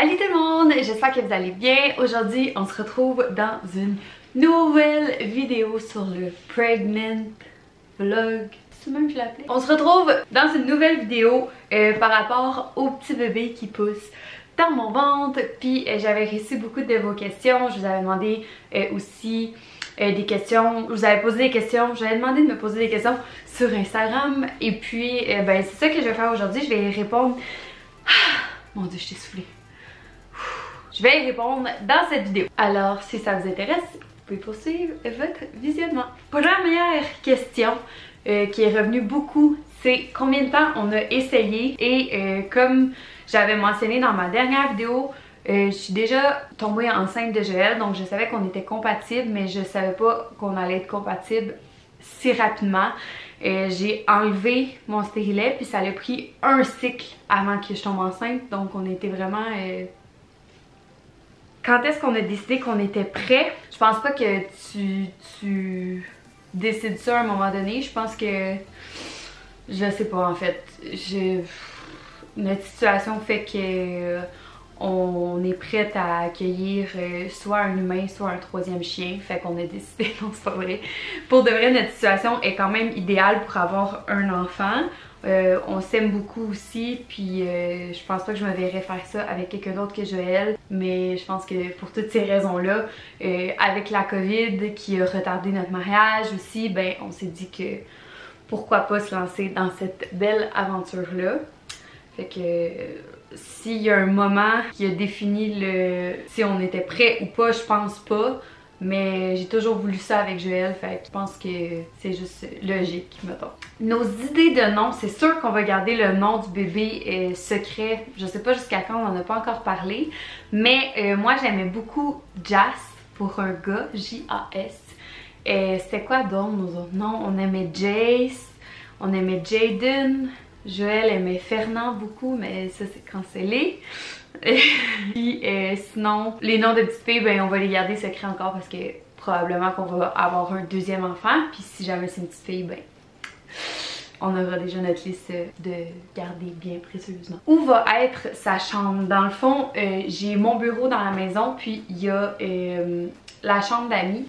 Salut tout le monde, j'espère que vous allez bien. Aujourd'hui, on se retrouve dans une nouvelle vidéo sur le Pregnant Vlog. C'est même que je l'appelais. On se retrouve dans une nouvelle vidéo par rapport au petit bébé qui pousse dans mon ventre. Puis j'avais reçu beaucoup de vos questions. Je vous avais demandé aussi des questions. Je vous avais posé des questions. Je vous avais demandé de me poser des questions sur Instagram. Et puis ben, c'est ça que je vais faire aujourd'hui. Je vais y répondre. Mon Dieu, je t'ai soufflé. Je vais y répondre dans cette vidéo. Alors, si ça vous intéresse, vous pouvez poursuivre votre visionnement. Première question qui est revenue beaucoup, c'est combien de temps on a essayé. Et comme j'avais mentionné dans ma dernière vidéo, je suis déjà tombée enceinte de Joël, donc je savais qu'on était compatibles, mais je savais pas qu'on allait être compatibles si rapidement. J'ai enlevé mon stérilet, puis ça a pris un cycle avant que je tombe enceinte, donc on était vraiment... Quand est-ce qu'on a décidé qu'on était prêt? Je pense pas que tu décides ça à un moment donné. Je pense que... Je sais pas en fait. Notre situation fait que on est prête à accueillir soit un humain, soit un troisième chien. Fait qu'on a décidé, non c'est pas vrai. Pour de vrai, notre situation est quand même idéale pour avoir un enfant. On s'aime beaucoup aussi, puis je pense pas que je me verrais faire ça avec quelqu'un d'autre que Joël, mais je pense que pour toutes ces raisons-là, avec la COVID qui a retardé notre mariage aussi, ben on s'est dit que pourquoi pas se lancer dans cette belle aventure-là. Fait que s'il y a un moment qui a défini si on était prêt ou pas, je pense pas. Mais j'ai toujours voulu ça avec Joël, fait que je pense que c'est juste logique, mettons. Nos idées de nom, c'est sûr qu'on va garder le nom du bébé secret. Je sais pas jusqu'à quand, on en a pas encore parlé. Mais moi j'aimais beaucoup Jas pour un gars, J-A-S. C'était quoi donc nos autres noms? On aimait Jace, on aimait Jaden. Joël aimait Fernand beaucoup, mais ça c'est cancellé. Puis sinon, les noms de petites filles, ben on va les garder secrets encore parce que probablement qu'on va avoir un deuxième enfant. Puis si jamais c'est une petite fille, ben on aura déjà notre liste de garder bien précieusement. Où va être sa chambre? Dans le fond, j'ai mon bureau dans la maison, puis il y a la chambre d'amis.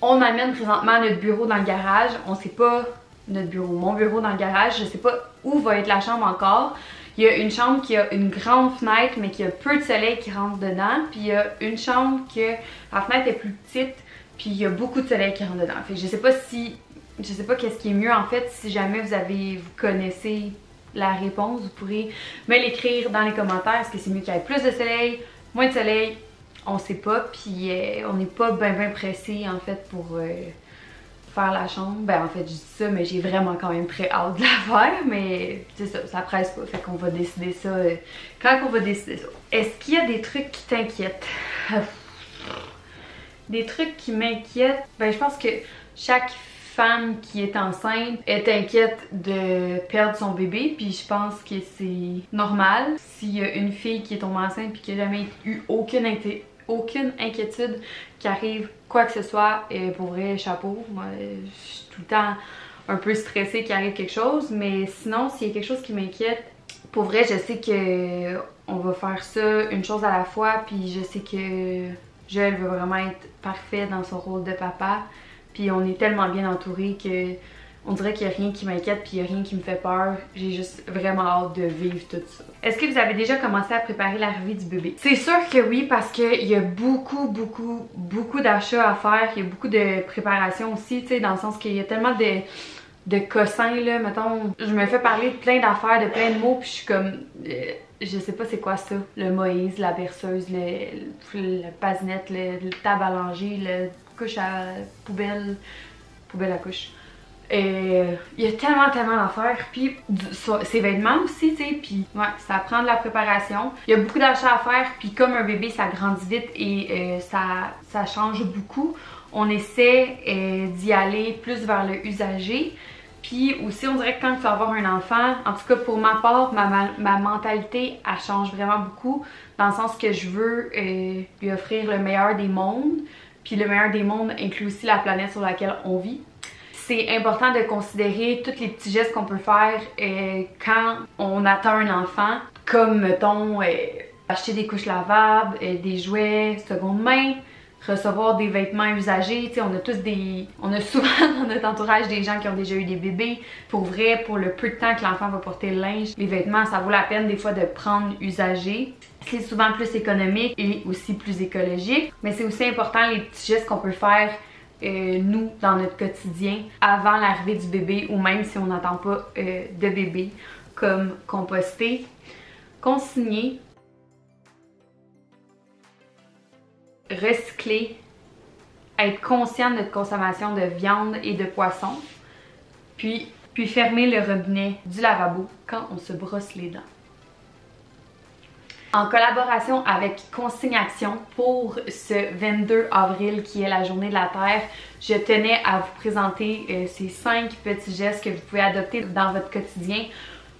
On amène présentement notre bureau dans le garage. On sait pas notre bureau, mon bureau dans le garage. Je sais pas où va être la chambre encore. Il y a une chambre qui a une grande fenêtre mais qui a peu de soleil qui rentre dedans. Puis il y a une chambre que la fenêtre est plus petite puis il y a beaucoup de soleil qui rentre dedans. Fait que je sais pas qu'est-ce qui est mieux en fait. Si jamais vous connaissez la réponse, vous pourrez me l'écrire dans les commentaires. Est-ce que c'est mieux qu'il y ait plus de soleil, moins de soleil? On sait pas, puis on n'est pas ben pressé en fait pour faire la chambre. Ben en fait je dis ça, mais j'ai vraiment quand même très hâte de la faire, mais c'est ça, ça presse pas, fait qu'on va décider ça quand on va décider ça. Est-ce qu'il y a des trucs qui t'inquiètent? Des trucs qui m'inquiètent? Ben je pense que chaque femme qui est enceinte est inquiète de perdre son bébé, puis je pense que c'est normal. S'il y a une fille qui est tombée enceinte puis qui n'a jamais eu aucune inquiétude qui arrive quoi que ce soit, pour vrai, chapeau. Moi, je suis tout le temps un peu stressée qu'il arrive quelque chose, mais sinon, s'il y a quelque chose qui m'inquiète, pour vrai, je sais que on va faire ça une chose à la fois, puis je sais que Joël veut vraiment être parfait dans son rôle de papa, puis on est tellement bien entourés que on dirait qu'il n'y a rien qui m'inquiète puis il n'y a rien qui me fait peur. J'ai juste vraiment hâte de vivre tout ça. Est-ce que vous avez déjà commencé à préparer l'arrivée du bébé? C'est sûr que oui, parce qu'il y a beaucoup d'achats à faire. Il y a beaucoup de préparation aussi, tu sais, dans le sens qu'il y a tellement de cossins, là. Mettons, je me fais parler de plein d'affaires, de plein de mots, puis je suis comme... je sais pas c'est quoi ça. Le Moïse, la berceuse, le basinette, le table à langer, le couche à poubelle à couche. Il y a tellement d'affaires, puis ses vêtements aussi, tu sais, puis ouais, ça prend de la préparation. Il y a beaucoup d'achats à faire, puis comme un bébé, ça grandit vite et ça change beaucoup. On essaie d'y aller plus vers le usager. Puis aussi, on dirait que quand tu vas avoir un enfant, en tout cas pour ma part, ma mentalité, elle change vraiment beaucoup, dans le sens que je veux lui offrir le meilleur des mondes. Puis le meilleur des mondes inclut aussi la planète sur laquelle on vit. C'est important de considérer tous les petits gestes qu'on peut faire quand on attend un enfant, comme mettons acheter des couches lavables, des jouets seconde main, recevoir des vêtements usagés. Tu sais, on a souvent dans notre entourage des gens qui ont déjà eu des bébés. Pour vrai, pour le peu de temps que l'enfant va porter le linge, les vêtements, ça vaut la peine des fois de prendre usagé. C'est souvent plus économique et aussi plus écologique. Mais c'est aussi important les petits gestes qu'on peut faire nous dans notre quotidien avant l'arrivée du bébé ou même si on n'attend pas de bébé, comme composter, consigner, recycler, être conscient de notre consommation de viande et de poisson, puis fermer le robinet du lavabo quand on se brosse les dents. En collaboration avec Consigne Action pour ce 22 avril qui est la journée de la Terre, je tenais à vous présenter ces 5 petits gestes que vous pouvez adopter dans votre quotidien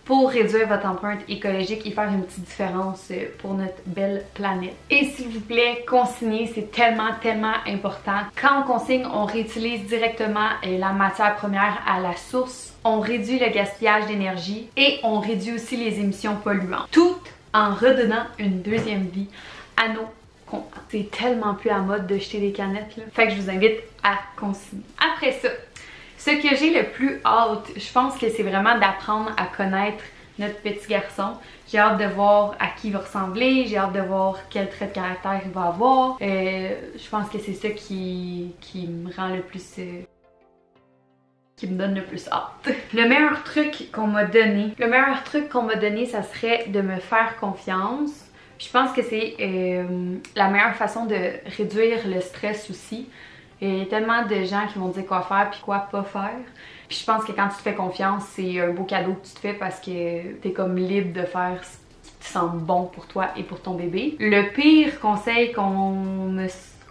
pour réduire votre empreinte écologique et faire une petite différence pour notre belle planète. Et s'il vous plaît, consignez, c'est tellement important. Quand on consigne, on réutilise directement la matière première à la source, on réduit le gaspillage d'énergie et on réduit aussi les émissions polluantes. Tout en redonnant une deuxième vie à nos contenants. C'est tellement plus à mode de jeter des canettes là. Fait que je vous invite à consigner. Après ça, ce que j'ai le plus hâte, je pense que c'est vraiment d'apprendre à connaître notre petit garçon. J'ai hâte de voir à qui il va ressembler, j'ai hâte de voir quel trait de caractère il va avoir. Je pense que c'est ça qui me rend le plus... qui me donne le plus hâte. Le meilleur truc qu'on m'a donné, ça serait de me faire confiance. Puis je pense que c'est la meilleure façon de réduire le stress aussi. Il y a tellement de gens qui vont te dire quoi faire puis quoi pas faire. Puis je pense que quand tu te fais confiance, c'est un beau cadeau que tu te fais parce que t'es comme libre de faire ce qui te semble bon pour toi et pour ton bébé. Le pire conseil qu'on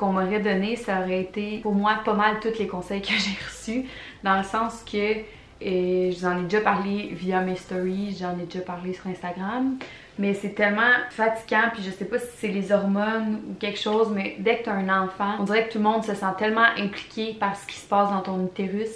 m'aurait donné, ça aurait été pour moi pas mal tous les conseils que j'ai reçus, dans le sens que je vous en ai déjà parlé via mes stories, j'en ai déjà parlé sur Instagram, mais c'est tellement fatigant, puis je sais pas si c'est les hormones ou quelque chose, mais dès que tu as un enfant, on dirait que tout le monde se sent tellement impliqué par ce qui se passe dans ton utérus,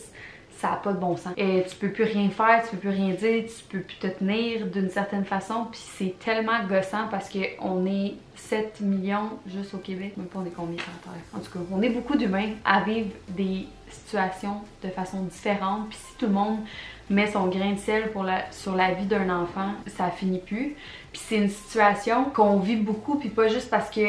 ça n'a pas de bon sens. Et tu peux plus rien faire, tu peux plus rien dire, tu peux plus te tenir d'une certaine façon, puis c'est tellement gossant parce qu'on est 7 millions juste au Québec, même pas on est combien sur la Terre. En tout cas, on est beaucoup d'humains à vivre des situations de façon différente, puis si tout le monde met son grain de sel sur la vie d'un enfant, ça finit plus. Puis c'est une situation qu'on vit beaucoup, puis pas juste parce que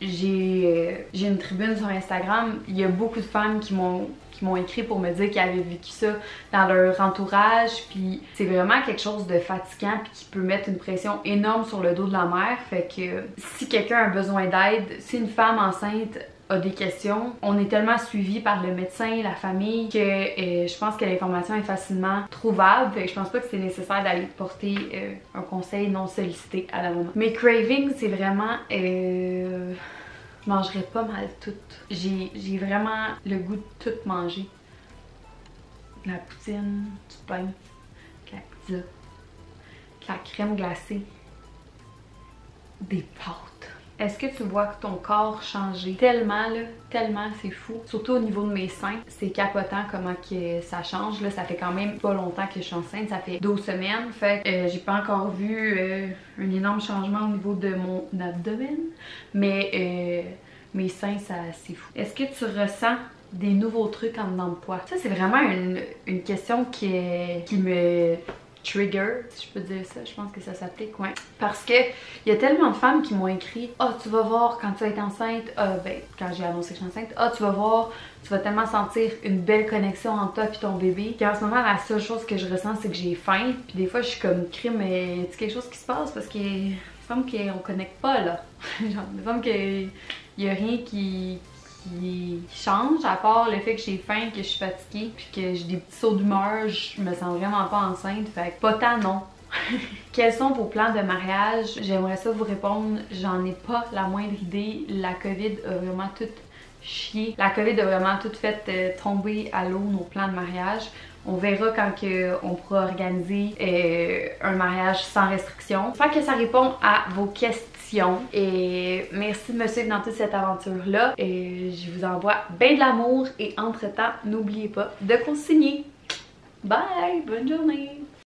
j'ai une tribune sur Instagram, il y a beaucoup de femmes qui m'ont écrit pour me dire qu'ils avaient vécu ça dans leur entourage, puis c'est vraiment quelque chose de fatigant puis qui peut mettre une pression énorme sur le dos de la mère. Fait que si quelqu'un a besoin d'aide, si une femme enceinte a des questions, on est tellement suivi par le médecin, la famille, que je pense que l'information est facilement trouvable. Fait que je pense pas que c'est nécessaire d'aller porter un conseil non sollicité à la maman. Mes cravings, c'est vraiment... je mangerais pas mal tout. J'ai vraiment le goût de tout manger. De la poutine, du pain, de la pizza, de la crème glacée, des pâtes. Est-ce que tu vois que ton corps changer tellement là, tellement, c'est fou. Surtout au niveau de mes seins, c'est capotant comment que ça change. Là, ça fait quand même pas longtemps que je suis enceinte, ça fait 12 semaines. Fait que j'ai pas encore vu un énorme changement au niveau de mon abdomen, mais mes seins, c'est fou. Est-ce que tu ressens des nouveaux trucs en dedans de toi? Ça, c'est vraiment une question qui me trigger, si je peux dire ça, je pense que ça s'applique, ouais. Parce que il y a tellement de femmes qui m'ont écrit « Ah, tu vas voir quand tu vas être enceinte, quand j'ai annoncé que je suis enceinte, ah, tu vas voir, tu vas tellement sentir une belle connexion entre toi et ton bébé. » Puis en ce moment, la seule chose que je ressens, c'est que j'ai faim. Puis des fois, je suis comme « Crime, mais y a-t-il quelque chose qui se passe? » Parce que il me semble qu'on connecte pas, là. Genre, il me semble qu'il y a rien qui change à part le fait que j'ai faim, que je suis fatiguée, puis que j'ai des petits sauts d'humeur, je me sens vraiment pas enceinte, fait que pas tant non. Quels sont vos plans de mariage? J'aimerais ça vous répondre, j'en ai pas la moindre idée. La COVID a vraiment tout chié. La COVID a vraiment tout fait tomber à l'eau nos plans de mariage. On verra quand on pourra organiser un mariage sans restriction. J'espère que ça répond à vos questions. Et merci de me suivre dans toute cette aventure-là. Et je vous envoie bien de l'amour et entre-temps, n'oubliez pas de consigner. Bye! Bonne journée!